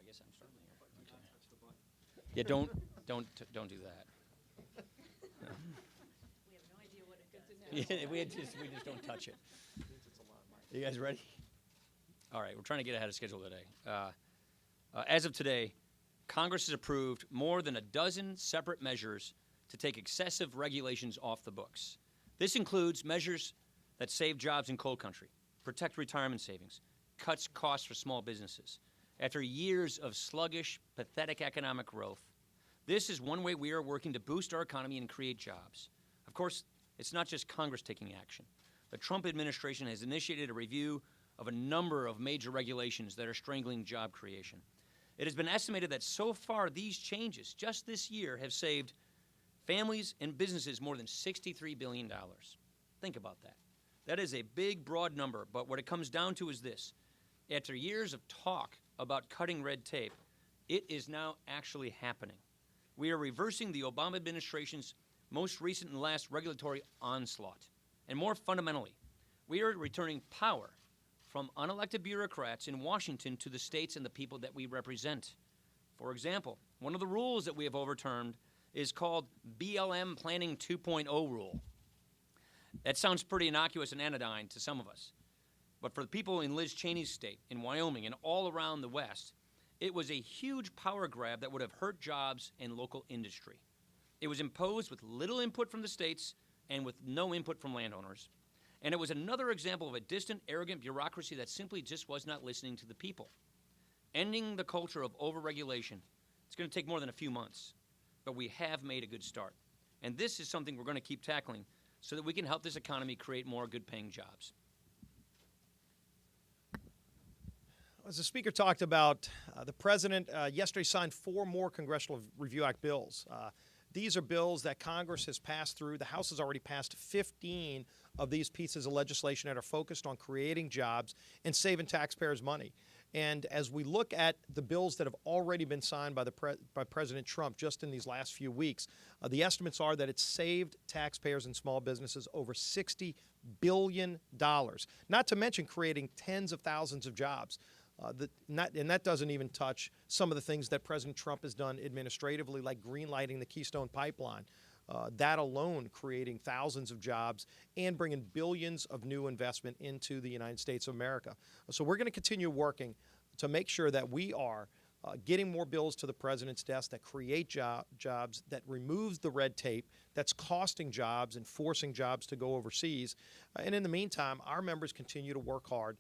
guess I'm starting here. Okay. Yeah, don't do that. We have no idea what it does. Yeah, we just don't touch it. You guys ready? All right, we're trying to get ahead of schedule today. As of today, Congress has approved more than a dozen separate measures to take excessive regulations off the books. This includes measures that save jobs in coal country, protect retirement savings, cuts costs for small businesses. After years of sluggish, pathetic economic growth, this is one way we are working to boost our economy and create jobs. Of course, it's not just Congress taking action. The Trump administration has initiated a review of a number of major regulations that are strangling job creation. It has been estimated that so far these changes, just this year, have saved families and businesses more than $63 billion. Think about that. That is a big, broad number, but what it comes down to is this. After years of talk about cutting red tape, it is now actually happening. We are reversing the Obama administration's most recent and last regulatory onslaught. And more fundamentally, we are returning power from unelected bureaucrats in Washington to the states and the people that we represent. For example, one of the rules that we have overturned is called BLM Planning 2.0 rule. That sounds pretty innocuous and anodyne to some of us. But for the people in Liz Cheney's state, in Wyoming, and all around the West, it was a huge power grab that would have hurt jobs and local industry. It was imposed with little input from the states and with no input from landowners. And it was another example of a distant, arrogant bureaucracy that simply just was not listening to the people. Ending the culture of overregulation, it's going to take more than a few months, but we have made a good start. And this is something we're going to keep tackling so that we can help this economy create more good-paying jobs. As the Speaker talked about, the President yesterday signed 4 more Congressional Review Act bills. These are bills that Congress has passed through. The House has already passed 15 of these pieces of legislation that are focused on creating jobs and saving taxpayers money. And as we look at the bills that have already been signed by President Trump just in these last few weeks, the estimates are that it's saved taxpayers and small businesses over $60 billion, not to mention creating tens of thousands of jobs. And that doesn't even touch some of the things that President Trump has done administratively, like greenlighting the Keystone Pipeline. That alone creating thousands of jobs and bringing billions of new investment into the United States of America. So we're going to continue working to make sure that we are getting more bills to the President's desk that create jobs, that removes the red tape that's costing jobs and forcing jobs to go overseas. And in the meantime, our members continue to work hard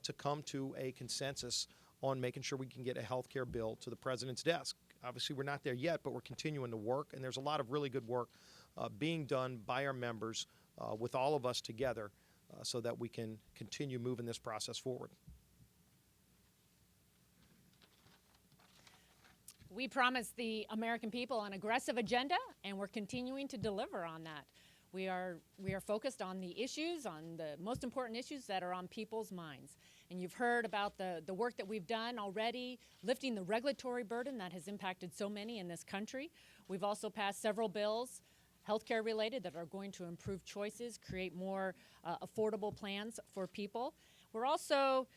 to come to a consensus on making sure we can get a health care bill to the President's desk. Obviously, we're not there yet, but we're continuing to work, and there's a lot of really good work being done by our members with all of us together so that we can continue moving this process forward. We promised the American people an aggressive agenda, and we're continuing to deliver on that. We are focused on the issues, on the most important issues that are on people's minds. And you've heard about the work that we've done already, lifting the regulatory burden that has impacted so many in this country. We've also passed several bills, healthcare related, that are going to improve choices, create more affordable plans for people. We're also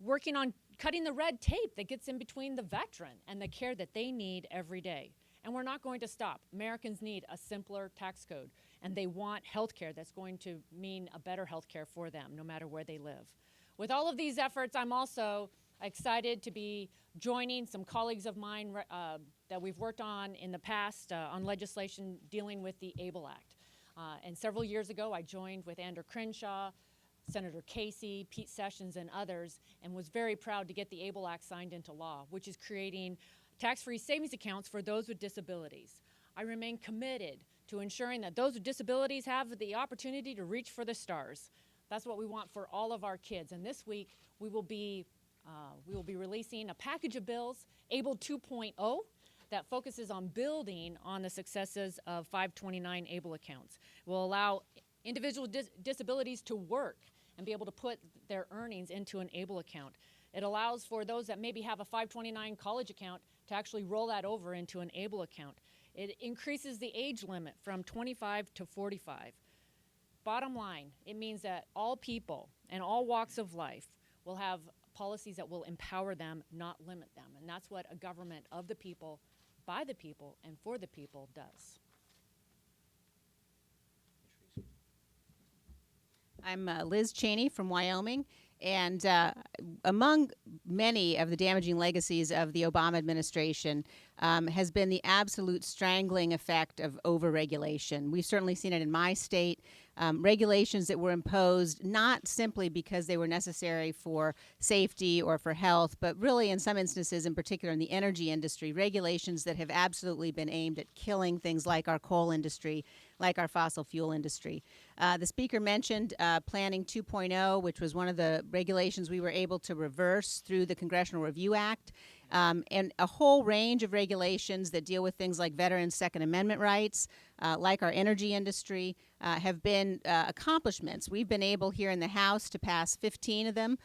working on cutting the red tape that gets in between the veteran and the care that they need every day. And we're not going to stop. Americans need a simpler tax code, and they want health care that's going to mean a better health care for them, no matter where they live. With all of these efforts, I'm also excited to be joining some colleagues of mine that we've worked on in the past on legislation dealing with the ABLE Act. And several years ago, I joined with Andrew Crenshaw, Senator Casey, Pete Sessions, and others, and was very proud to get the ABLE Act signed into law, which is creating tax-free savings accounts for those with disabilities. I remain committed to ensuring that those with disabilities have the opportunity to reach for the stars. That's what we want for all of our kids. And this week, we will be releasing a package of bills, ABLE 2.0, that focuses on building on the successes of 529 ABLE accounts. It will allow individual disabilities to work and be able to put their earnings into an ABLE account. It allows for those that maybe have a 529 college account to actually roll that over into an ABLE account. It increases the age limit from 25 to 45. Bottom line, it means that all people and all walks of life will have policies that will empower them, not limit them. And that's what a government of the people, by the people, and for the people does. I'm Liz Cheney from Wyoming, and among many of the damaging legacies of the Obama administration has been the absolute strangling effect of overregulation. We've certainly seen it in my state. Regulations that were imposed not simply because they were necessary for safety or for health, but really in some instances, in particular in the energy industry, regulations that have absolutely been aimed at killing things like our coal industry, like our fossil fuel industry. The speaker mentioned Planning 2.0, which was one of the regulations we were able to reverse through the Congressional Review Act. And a whole range of regulations that deal with things like veterans' Second Amendment rights, like our energy industry, have been accomplishments. We've been able here in the House to pass 15 of them.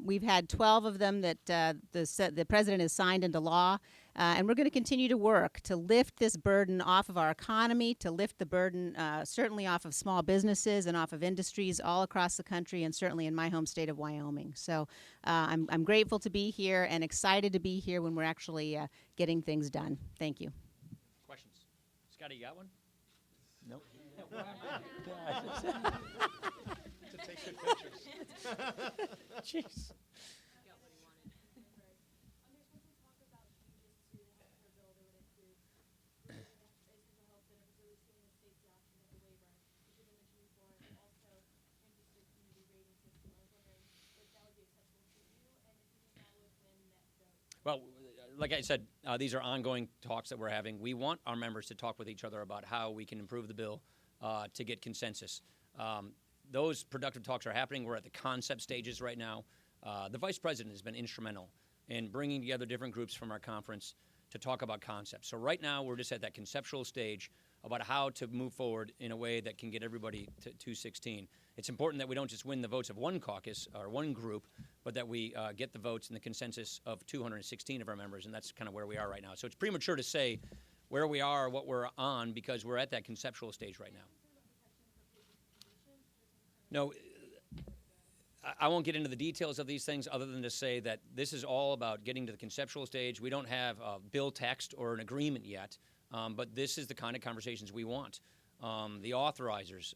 We've had 12 of them that the president has signed into law. And we're going to continue to work to lift this burden off of our economy, to lift the burden certainly off of small businesses and off of industries all across the country, and certainly in my home state of Wyoming. So I'm grateful to be here and excited to be here when we're actually getting things done. Thank you. Questions? Scotty, you got one? Nope. To take good pictures. Jeez. Well, like I said, these are ongoing talks that we're having. We want our members to talk with each other about how we can improve the bill to get consensus. Those productive talks are happening. We're at the concept stages right now. The vice president has been instrumental in bringing together different groups from our conference to talk about concepts. So right now, we're just at that conceptual stage about how to move forward in a way that can get everybody to 216. It's important that we don't just win the votes of one caucus or one group, but that we get the votes and the consensus of 216 of our members, and that's kind of where we are right now. So it's premature to say where we are or what we're on because we're at that conceptual stage right now. No, I won't get into the details of these things other than to say that this is all about getting to the conceptual stage. We don't have a bill text or an agreement yet, but this is the kind of conversations we want. The authorizers,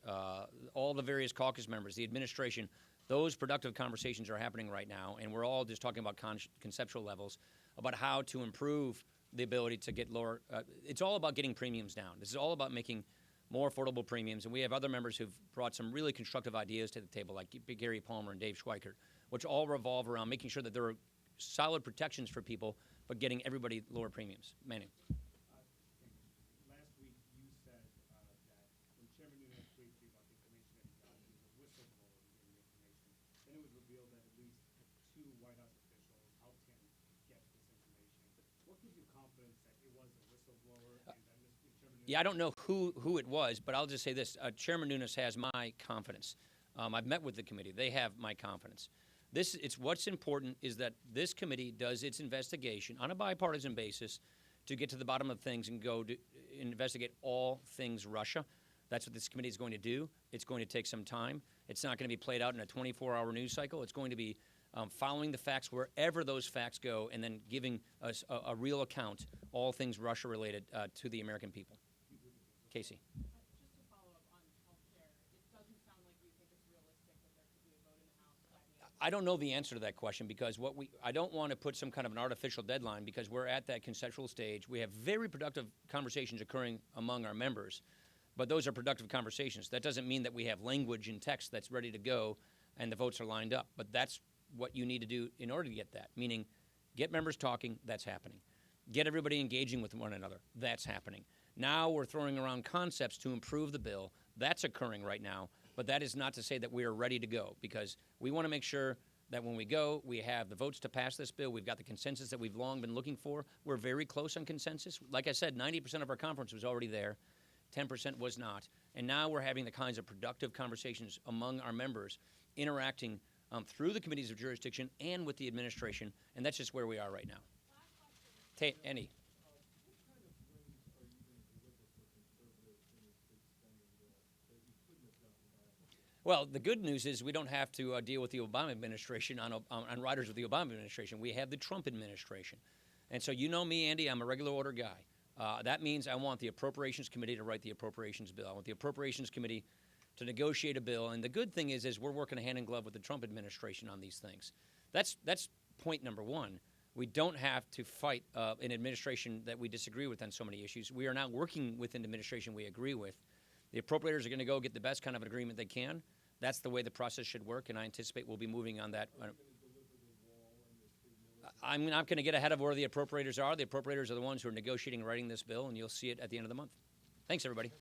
all the various caucus members, the administration, those productive conversations are happening right now, and we're all just talking about conceptual levels about how to improve the ability to get lower. It's all about getting premiums down. This is all about making more affordable premiums, and we have other members who've brought some really constructive ideas to the table, like Gary Palmer and Dave Schweikert, which all revolve around making sure that there are solid protections for people, but getting everybody lower premiums. Manny. Last week you said that when Chairman Nunes briefed you about the information that he got, he was a whistleblower in the information. Then it was revealed that at least 2 White House officials helped him get this information. What gives you confidence that it was a whistleblower and that Chairman Nunes... Yeah, I don't know who it was, but I'll just say this. Chairman Nunes has my confidence. I've met with the committee. They have my confidence. It's what's important is that this committee does its investigation on a bipartisan basis to get to the bottom of things and go to investigate all things Russia. That's what this committee is going to do. It's going to take some time. It's not going to be played out in a 24-hour news cycle. It's going to be following the facts wherever those facts go and then giving us a real account, all things Russia-related, to the American people. Casey. Just to follow up on healthcare, it doesn't sound like you think it's realistic that there could be a vote in the House by the end. I don't know the answer to that question because I don't want to put some kind of an artificial deadline because we're at that conceptual stage. We have very productive conversations occurring among our members, but those are productive conversations. That doesn't mean that we have language in text that's ready to go and the votes are lined up. But that's what you need to do in order to get that, meaning get members talking, that's happening. Get everybody engaging with one another, that's happening. Now we're throwing around concepts to improve the bill. That's occurring right now, but that is not to say that we are ready to go because we want to make sure that when we go, we have the votes to pass this bill. We've got the consensus that we've long been looking for. We're very close on consensus. Like I said, 90% of our conference was already there. 10% was not. And now we're having the kinds of productive conversations among our members, interacting through the committees of jurisdiction and with the administration, and that's just where we are right now. Annie. Well, the good news is we don't have to deal with the Obama administration on riders with the Obama administration. We have the Trump administration. And so you know me, Andy, I'm a regular order guy. That means I want the Appropriations Committee to write the Appropriations bill. I want the Appropriations Committee to negotiate a bill. And the good thing is we're working hand in glove with the Trump administration on these things. That's point number one. We don't have to fight an administration that we disagree with on so many issues. We are now working with an administration we agree with. The appropriators are going to go get the best kind of an agreement they can. That's the way the process should work, and I anticipate we'll be moving on that. I'm not going to get ahead of where the appropriators are. The appropriators are the ones who are negotiating and writing this bill, and you'll see it at the end of the month. Thanks, everybody.